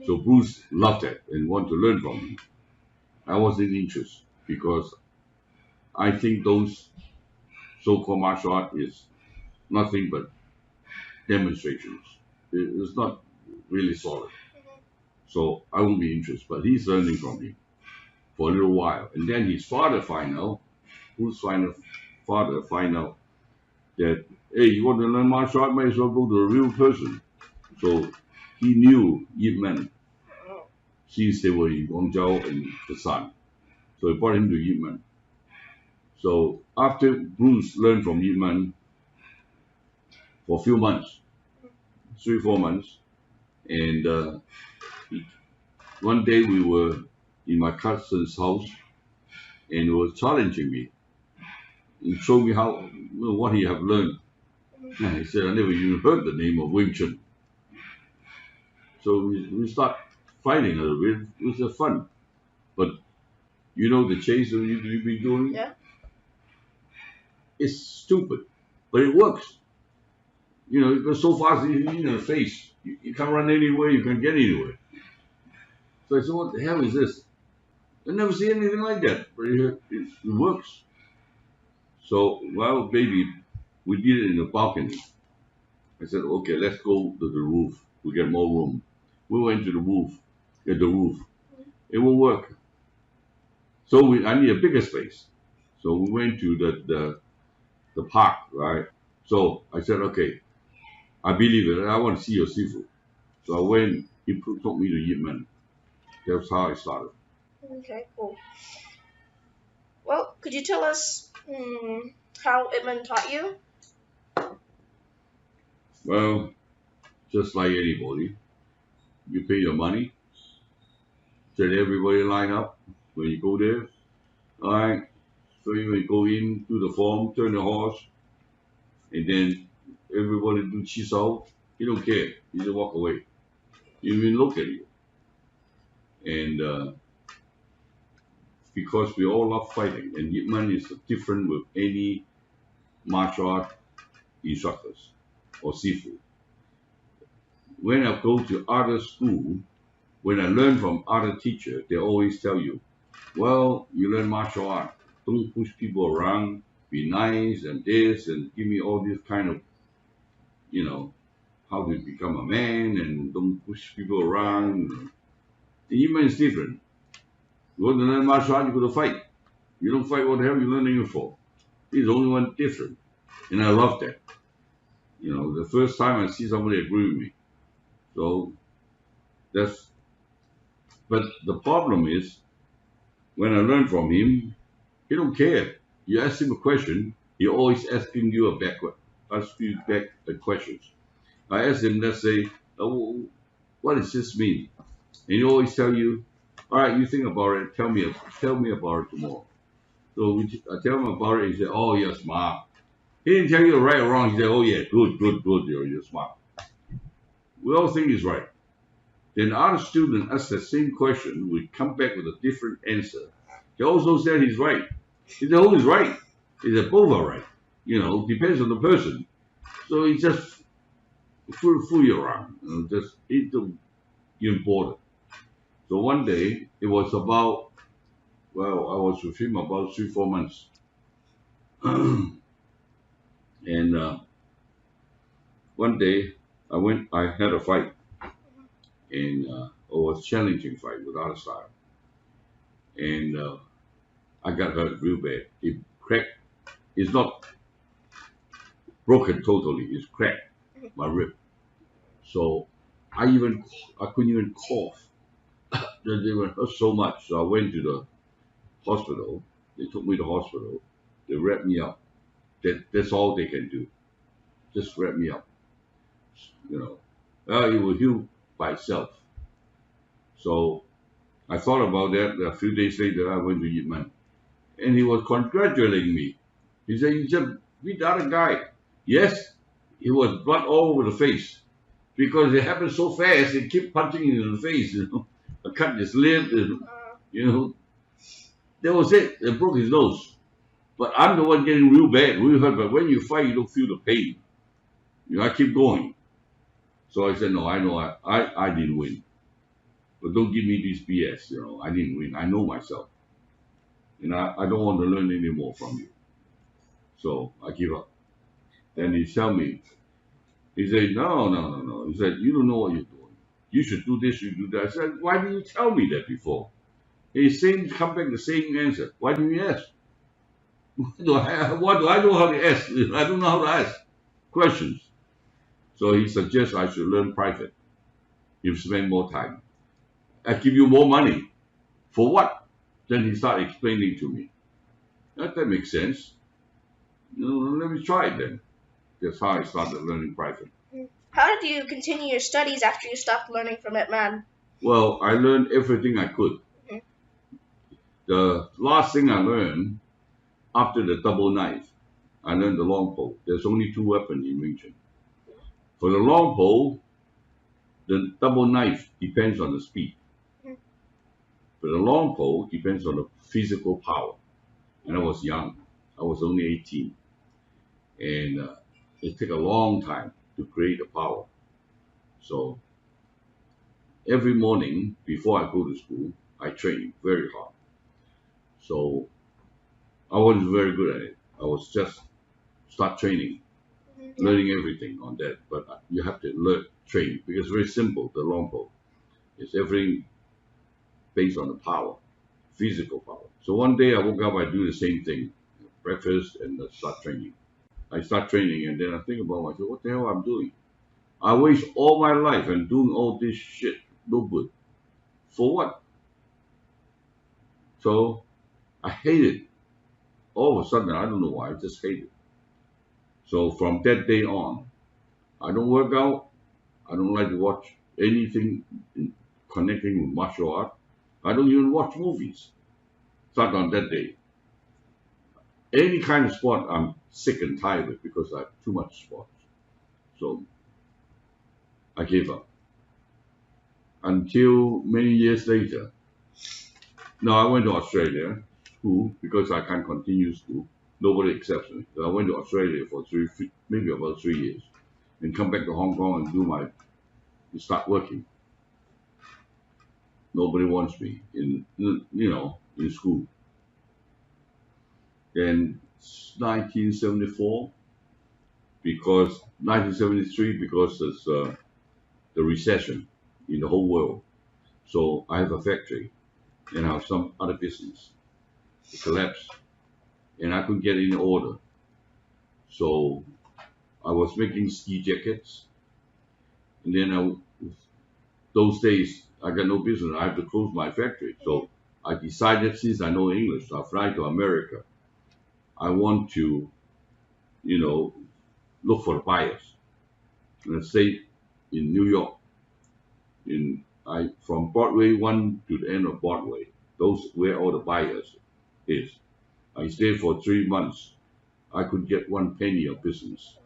So Bruce loved it and wanted to learn from me. I wasn't interested because I think those so-called martial art is nothing but demonstrations. It's not really solid. So I won't be interested. But he's learning from me for a little while. And then his father find out, Bruce's father find out that, hey, you want to learn martial art, might as well go to a real person. So he knew Yip Man since they were in Guangzhou and Busan. So he brought him to Yip Man. So after Bruce learned from Yip Man for a few months, 3, 4 months, and one day we were in my cousin's house and he was challenging me. He showed me how what he have learned. And he said, I never even heard the name of Wing Chun. So we start fighting a little bit. It was fun. But you know the chase that you've been doing? Yeah. It's stupid, but it works. You know, it goes so fast in the face. You can't run anywhere, you can't get anywhere. So I said, what the hell is this? I never see anything like that, but it works. So, well, baby, we did it in the balcony. I said, okay, let's go to the roof. We get more room. We went to the roof. At the roof, it won't work. So I need a bigger space. So we went to the park, right? So I said, okay, I believe it. I want to see your seafood. So I went. He took me to Yip Man. That's how I started. Okay, cool. Well, could you tell us how Yip Man taught you? Well, just like anybody, you pay your money. Let everybody line up when you go there. All right. So you go in, do the form, turn the horse, and then everybody do cheese out. You don't care. You just walk away. You even look at you. And because we all love fighting, and Yip Man is different with any martial art instructors or seafood. When I go to other school, when I learn from other teachers, they always tell you, well, you learn martial art. Don't push people around. Be nice and this and give me all this kind of, how to become a man and don't push people around. The Yip Man is different. You want to learn martial art, you go to fight. You don't fight, what the hell you learning it for? He's the only one different. And I love that. The first time I see somebody agree with me. So but the problem is, when I learn from him, he don't care. You ask him a question, he always asking you back the questions. I ask him, let's say, what does this mean? And he always tell you, all right, you think about it, tell me about it tomorrow. So I tell him about it, he said, oh, you're smart. He didn't tell you right or wrong, he said, oh yeah, good, you're smart. We all think he's right. Then other student asks the same question, we come back with a different answer. He also said he's right. He said, oh, he's right. He said, both are right. Depends on the person. So he just fool you around. Just into important. So one day, it was about, I was with him about 3, 4 months. And one day, I had a fight. And it was a challenging fight with other side. And I got hurt real bad. It cracked. It's not broken totally. It's cracked, my rib. So I couldn't even cough. They were hurt so much. So I went to the hospital. They took me to the hospital. They wrapped me up. That's all they can do. Just wrap me up. It will heal by itself. So I thought about that. A few days later, I went to Yip Man. And he was congratulating me. He said, you just beat the other guy. Yes, it was blood all over the face. Because it happened so fast, they keep punching him in the face. I cut his lip, That was it. They broke his nose. But I'm the one getting real bad, real hurt. But when you fight, you don't feel the pain. I keep going. So I said, no, I know I didn't win. But don't give me this BS, I didn't win. I know myself. And I don't want to learn anymore from you. So I give up. Then he tell me, he said, no, no, no, no. He said, you don't know what you're doing. You should do this, you do that. I said, why didn't you tell me that before? He same come back the same answer. Why didn't you ask? What do I know how to ask? I don't know how to ask questions. So he suggests I should learn private. You spend more time. I give you more money. For what? Then he started explaining to me. That makes sense. Let me try it then. That's how I started learning private. How did you continue your studies after you stopped learning from Yip Man? Well, I learned everything I could. Mhm. The last thing I learned after the double knife, I learned the long pole. There's only two weapons in Wing Chun. For the long pole, the double knife depends on the speed. Mhm. For the long pole, depends on the physical power. And I was young. I was only 18. And it took a long time to create the power. So every morning before I go to school, I train very hard. So I wasn't very good at it. I was just start training, Mhm. learning everything on that. But you have to train because it's very simple. The long pole, it's everything based on the power, physical power. So one day I woke up, I do the same thing, breakfast and start training. I start training and then I think about myself, what the hell I'm doing? I waste all my life and doing all this shit, no good. For what? So I hate it. All of a sudden, I don't know why, I just hate it. So from that day on, I don't work out. I don't like to watch anything connecting with martial art. I don't even watch movies. Start on that day. Any kind of sport, I'm sick and tired of because I have too much sports. So I gave up. Until many years later, no, I went to Australia school because I can't continue school. Nobody accepts me. So I went to Australia for maybe about 3 years, and come back to Hong Kong and start working. Nobody wants me in school. Then 1974, because 1973 because it's the recession in the whole world. So I have a factory and I have some other business. It collapsed and I couldn't get any order. So I was making ski jackets, and then those days I got no business. I have to close my factory. So I decided, since I know English, I'll fly to America. I want to, you know, look for the buyers. Let's say in New York, from Broadway one to the end of Broadway, those where all the buyers is. I stayed for 3 months. I could get one penny of business.